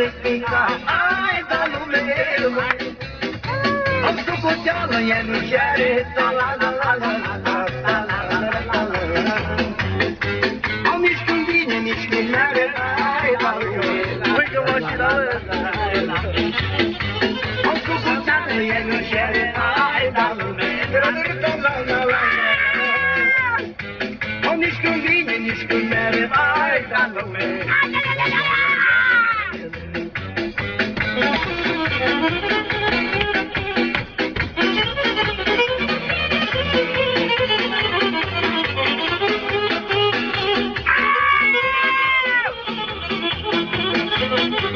electrica, ai da lume. Am socoteală, e nu cere, la la la la la la la la la la. Am nici când vine, nici când merge, ai da lume. Uite mașina ăla. Am socoteală, e nu cere, ai da lume. Am nici când vine, nici când merge, ai da lume. Thank you.